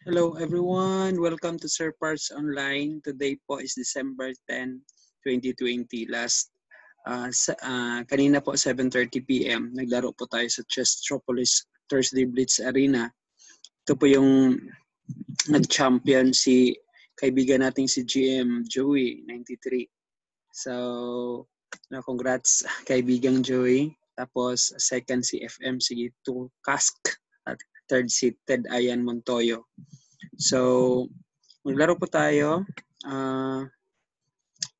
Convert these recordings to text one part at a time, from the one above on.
Hello everyone, welcome to Sir Parts Online. Today po is December 10, 2020. Kanina po 7:30 PM, naglaro po tayo sa Chestropolis Thursday Blitz Arena. Ito po yung nag-champion si kaibigan nating si GM Joey 93. So, congrats kaibigang Joey. Tapos second si FM si Kask at third si Ted Ayan Montoyo. So, maglaro po tayo.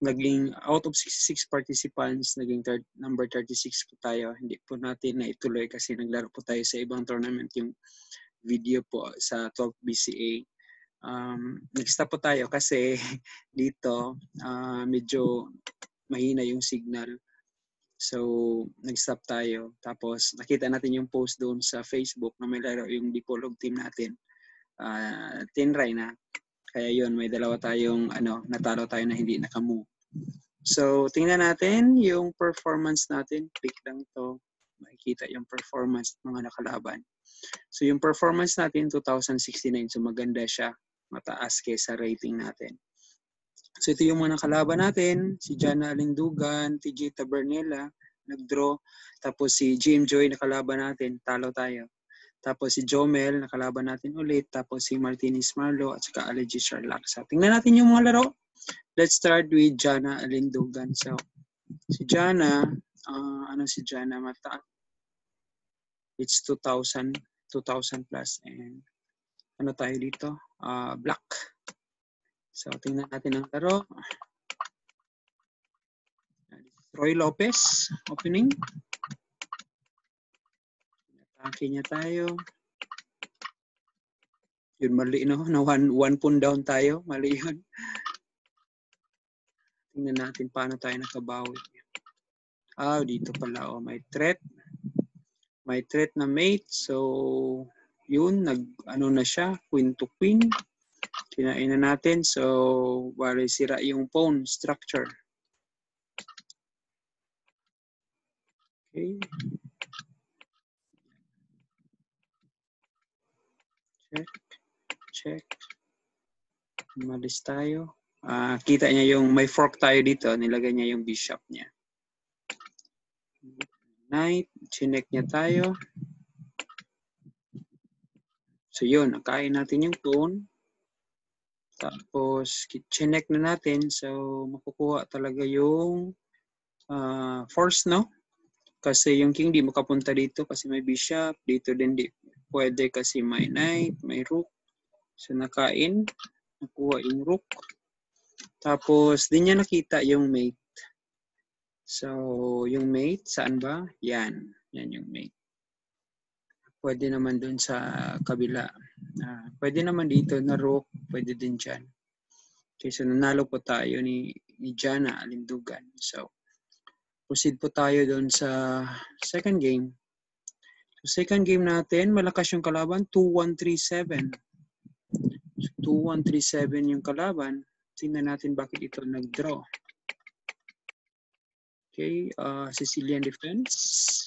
Naging out of 66 participants, naging number 36 po tayo. Hindi po natin na ituloy kasi naglaro po tayo sa ibang tournament yung video po sa 12 BCA. Nag-stop po tayo kasi dito medyo mahina yung signal. So, nag-stop tayo. Tapos, nakita natin yung post doon sa Facebook na may laro yung Dipolog team natin. Tinry na. Kaya yun, may dalawa tayong natalo tayo na hindi nakamove. So, tingnan natin yung performance natin. Click lang to. Makikita yung performance ng mga nakalaban. So, yung performance natin, 2069. So, maganda siya. Mataas kaysa rating natin. So, ito yung mga nakalaban natin. Si Jana Alindugan, TJ Tabernela, nag-draw. Tapos si Jim Joy, nakalaban natin. Talo tayo. Tapos si Jomel, nakalaban natin ulit. Tapos si Martinez Marlo at saka Allergy Charlaksa. Tingnan natin yung mga laro. Let's start with Jana Alindugan. So, si Jana, si Jana mata? It's 2,000 plus. And ano tayo dito? Black. So, tingnan natin ang laro. Roy Lopez, opening. Atake niya tayo. Yun, mali, no? Na one pound down tayo. Mali yun. Tingnan natin paano tayo nakabawi. Dito pala. May threat. May threat na mate. So, yun. Na siya. Queen to queen. Kinain na natin. So, bali sira yung pawn structure. Okay. Check. Umalis tayo. Kita niya yung may fork tayo dito. Nilagay niya yung bishop niya. Knight. Chinek niya tayo. So yun. Nakain natin yung pawn. Tapos chinek na natin. So makukuha talaga yung force, no? Kasi yung king di makapunta dito kasi may bishop. Dito din di pwede kasi may knight, may rook. So nakain. Nakuha yung rook. Tapos di niya nakita yung mate. So yung mate, saan ba? Yan. Yan yung mate. Pwede naman dun sa kabila. Pwede naman dito na rook. Pwede din dyan. Okay, so nanalo po tayo ni Jana Alindugan. So, proceed po tayo doon sa second game. So, second game natin, malakas yung kalaban, 2-1-3-7. So, 2-1-3-7 yung kalaban. Tingnan natin bakit ito nag-draw. Okay, Sicilian defense.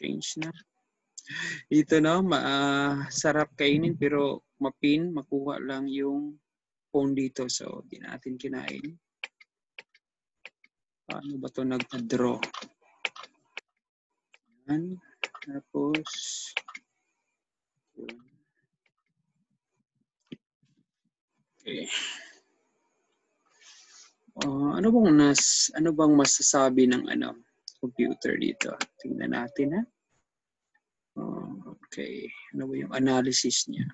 Change na. Ito no, sarap kainin pero makuha lang yung pawn dito. So, di natin kinain. Paano ba ito nag-draw? Yan. Tapos, okay. Ano bang masasabi ng computer dito? Tingnan natin ha. Okay. Ano ba yung analysis niya?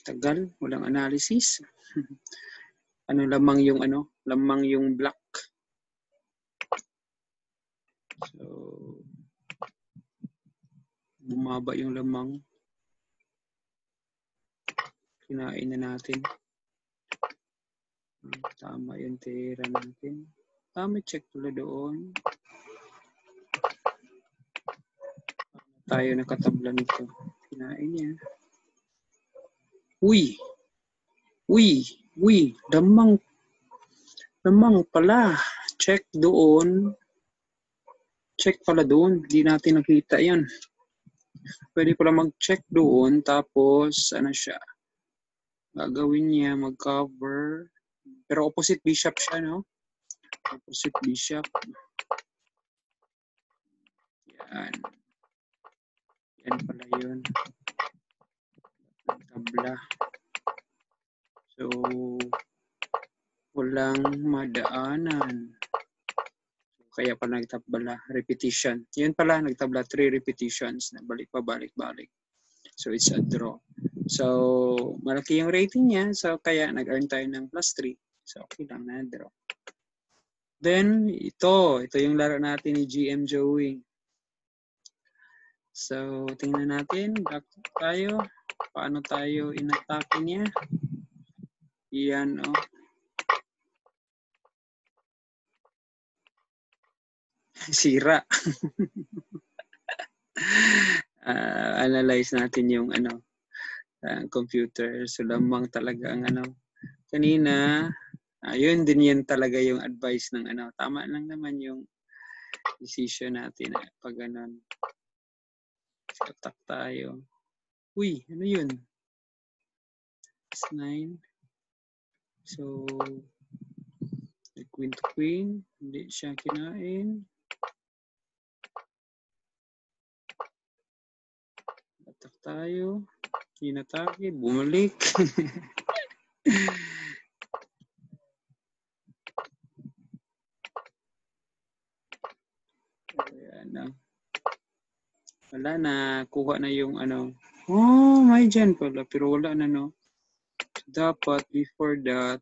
Tagal, walang analysis. Lamang yung black. So, bumaba yung lamang. Kinain na natin. Tama yung tira natin. Tama, check pala doon. Tayo nakatabla nito. Kinain niya. Uy, damang. Lamang pala. Check doon. Check pala doon. Hindi natin nakita yan. Pwede pala mag-check doon. Tapos, ano siya? Gagawin niya, mag-cover. Pero opposite bishop siya, no? Opposite bishop. Yan. Yan pala yun. Tabla. So, walang madaanan. Kaya pa nagtabla. Repetition. Yan pala, nagtabla 3 repetitions na balik pa, balik. So, it's a draw. So, malaki yung rating niya. So, kaya nag-earn tayo ng +3. So, okay lang na draw. Then, ito yung laro natin ni GM Joey. So, tingnan natin. Back tayo. Paano tayo in-attack niya? Yan, oh. Sira. Analyze natin yung computer. So, lamang talaga ang kanina. Yun din yan talaga yung advice ng Tama lang naman yung decision natin. Pag ganon. Attack tayo. Uy, ano yun? S9. So, queen to queen. Hindi siya kinain. Attack tayo. Inatake. Bumalik. Ayan. Wala na. Kuha na yung Oh, may dyan pala. Pero wala na, no? Dapat, before that,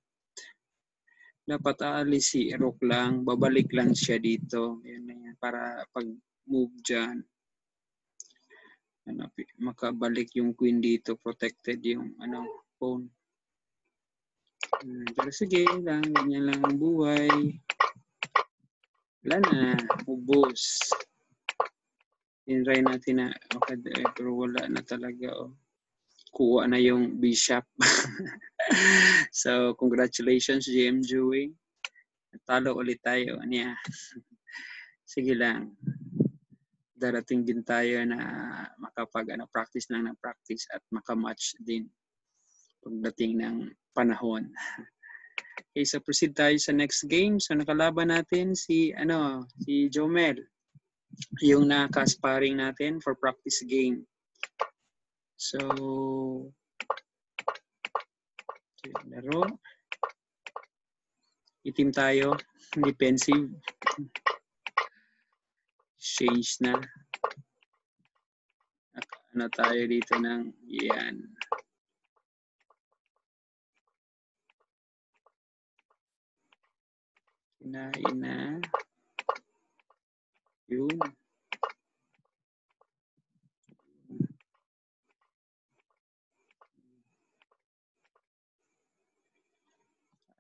dapat aalis si Rook lang. Babalik lang siya dito. Yan na yan. Para pag-move dyan. Makabalik yung queen dito. Protected yung pawn. Pero sige lang. Ganyan lang ang buhay. Wala na. Ubos. Tinry natin na. Okay, pero wala na talaga. Oh. Kuha na yung bishop. So, congratulations, GM Joey. Talo ulit tayo. Niya. Sige lang. Darating din tayo na practice lang ng practice at makamatch din pagdating ng panahon. Okay, so proceed tayo sa next game. So, nakalaban natin si Jomel. Yung naka-sparring natin for practice game. So, laro. Itim tayo. Defensive. Change na. Tayo dito ng yan. Kinain na. Yun.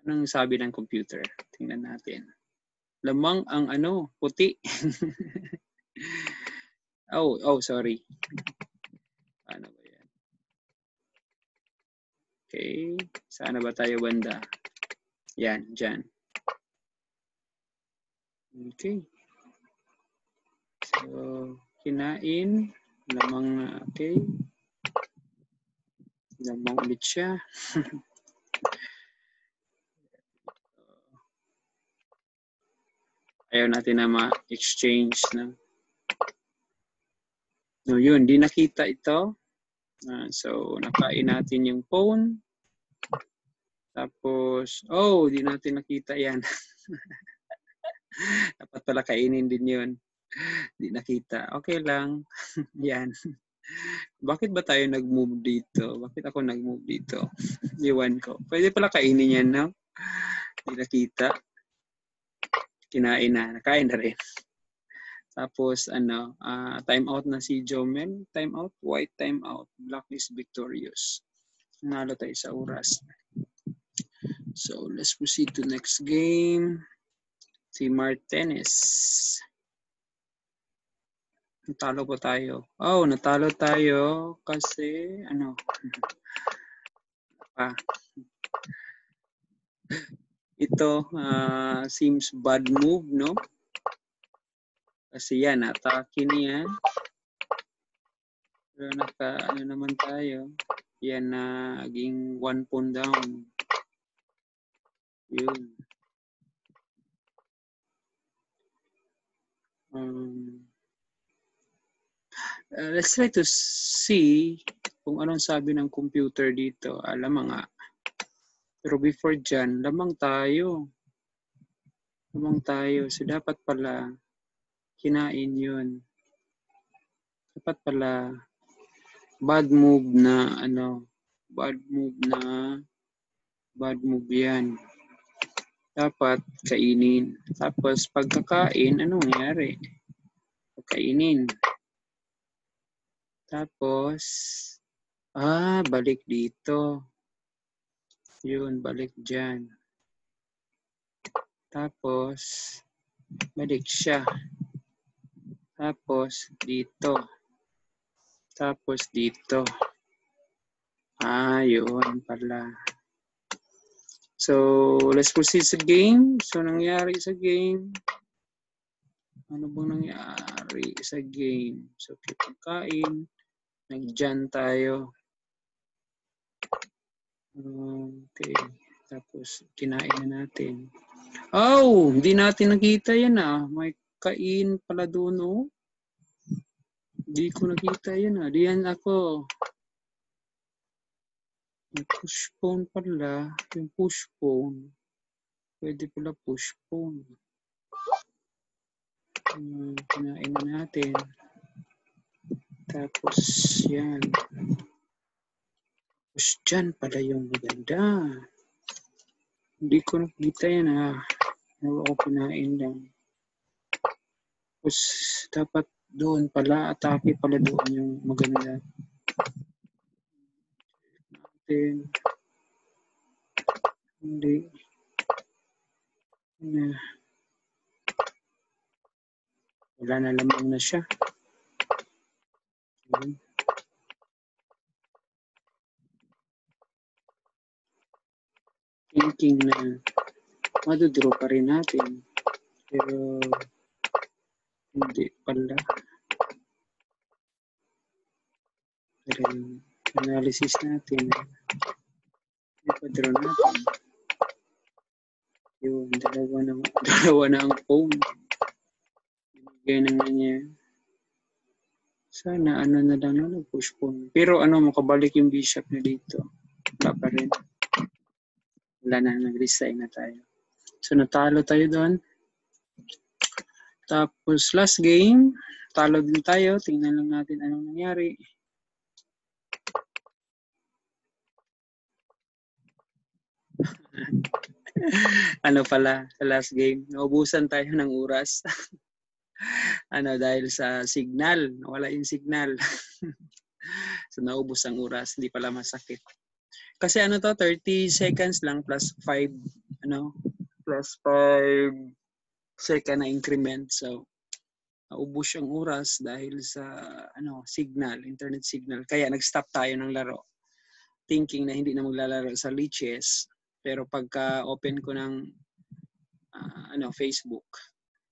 Anong sabi ng computer? Tingnan natin. Lamang ang puti. oh, sorry. Ano ba yan? Okay. Saan ba tayo banda? Yan, dyan. Okay. So, kinain. Lamang, okay. Lamang ulit siya. Ayaw natin na ma-exchange na. No, yun, di nakita ito. So, nakain natin yung pawn. Tapos, di natin nakita yan. Dapat pala kainin din yun. Di nakita. Okay lang. Yan. Bakit ba tayo nag-move dito? Bakit ako nag-move dito? Iwan ko. Pwede pala kainin yan, no? Di nakita. Kinain na. Nakain na rin. Tapos, time out na si Jomel. Time out. White time out. Black is victorious. Nalo tayo sa oras. So, let's proceed to next game. Si Martinez. Natalo pa tayo. Natalo tayo kasi, Ito, seems bad move, no? Kasi yan, atake niya. Pero ano naman tayo. Yan, naging 1 pawn down. Yun. Let's try to see kung anong sabi ng computer dito. Alam nga. Pero before dyan, lamang tayo. Lamang tayo. So, dapat pala kinain yun. Dapat pala bad move na bad move yan. Dapat kainin. Tapos pagkakain, anong nangyari? Pagkainin. Tapos, balik dito. Yun, balik dyan. Tapos, balik siya. Tapos, dito. Tapos, dito. Yun pala. So, let's proceed sa game. So, nangyari sa game. Ano bang nangyari sa game? So, pagkain. Nag-dyan tayo. Okay. Tapos, kinain na natin. Hindi natin nakita yan May kain pala doon, Hindi ko nakita yan Diyan ako. May push pawn pala. Yung push pawn. Pwede pala push pawn. Kinain na natin. Tapos, yan. Tapos, dyan pala yung maganda. Hindi ko nakita yan Nawa ko kinain lang. Tapos, dapat doon pala. Atake pala doon yung maganda. Natin. Hindi. Wala na lamang na siya. Thinking na madudraw pa rin natin. Pero hindi pala. Pero yung analysis natin, ipadraw natin. Yung dalawa na ang phone. Ibigay na nga niya. Sana na lang push phone. Pero makabalik yung bishop na dito. Wala pa rin. Wala na, nag-resign na tayo. So natalo tayo doon. Tapos last game, talo din tayo. Tingnan lang natin anong nangyari. Pala, sa last game, naubusan tayo ng oras. Dahil sa signal, wala yung signal. So naubos ang oras, hindi pala masakit. Kasi 30 seconds lang plus 5 plus 5 second na increment. So naubos yung oras dahil sa signal, internet signal. Kaya nag-stop tayo ng laro. Thinking na hindi na maglalaro sa Lichess. Pero pagka open ko ng Facebook,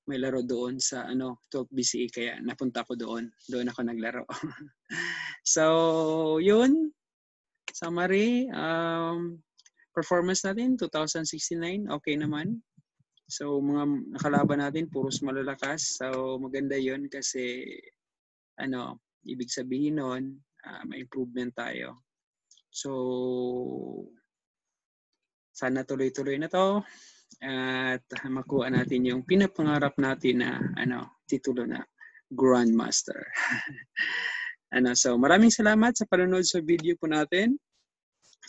may laro doon sa 12 BCE, kaya napunta ko doon. Doon ako naglaro. So, yun. Summary, performance natin 2069, okay naman. So, mga nakalaban natin puros malalakas. So, maganda 'yun kasi ibig sabihin nun, may improvement tayo. So, sana tuloy-tuloy na 'to at makuha natin yung pinapangarap natin na titulo na Grandmaster. So maraming salamat sa panonood sa video po natin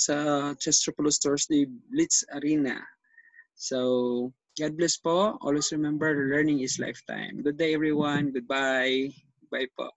sa Chess Thursday Blitz Arena. So God bless po. Always remember, learning is lifetime. Good day everyone. Goodbye. Bye po.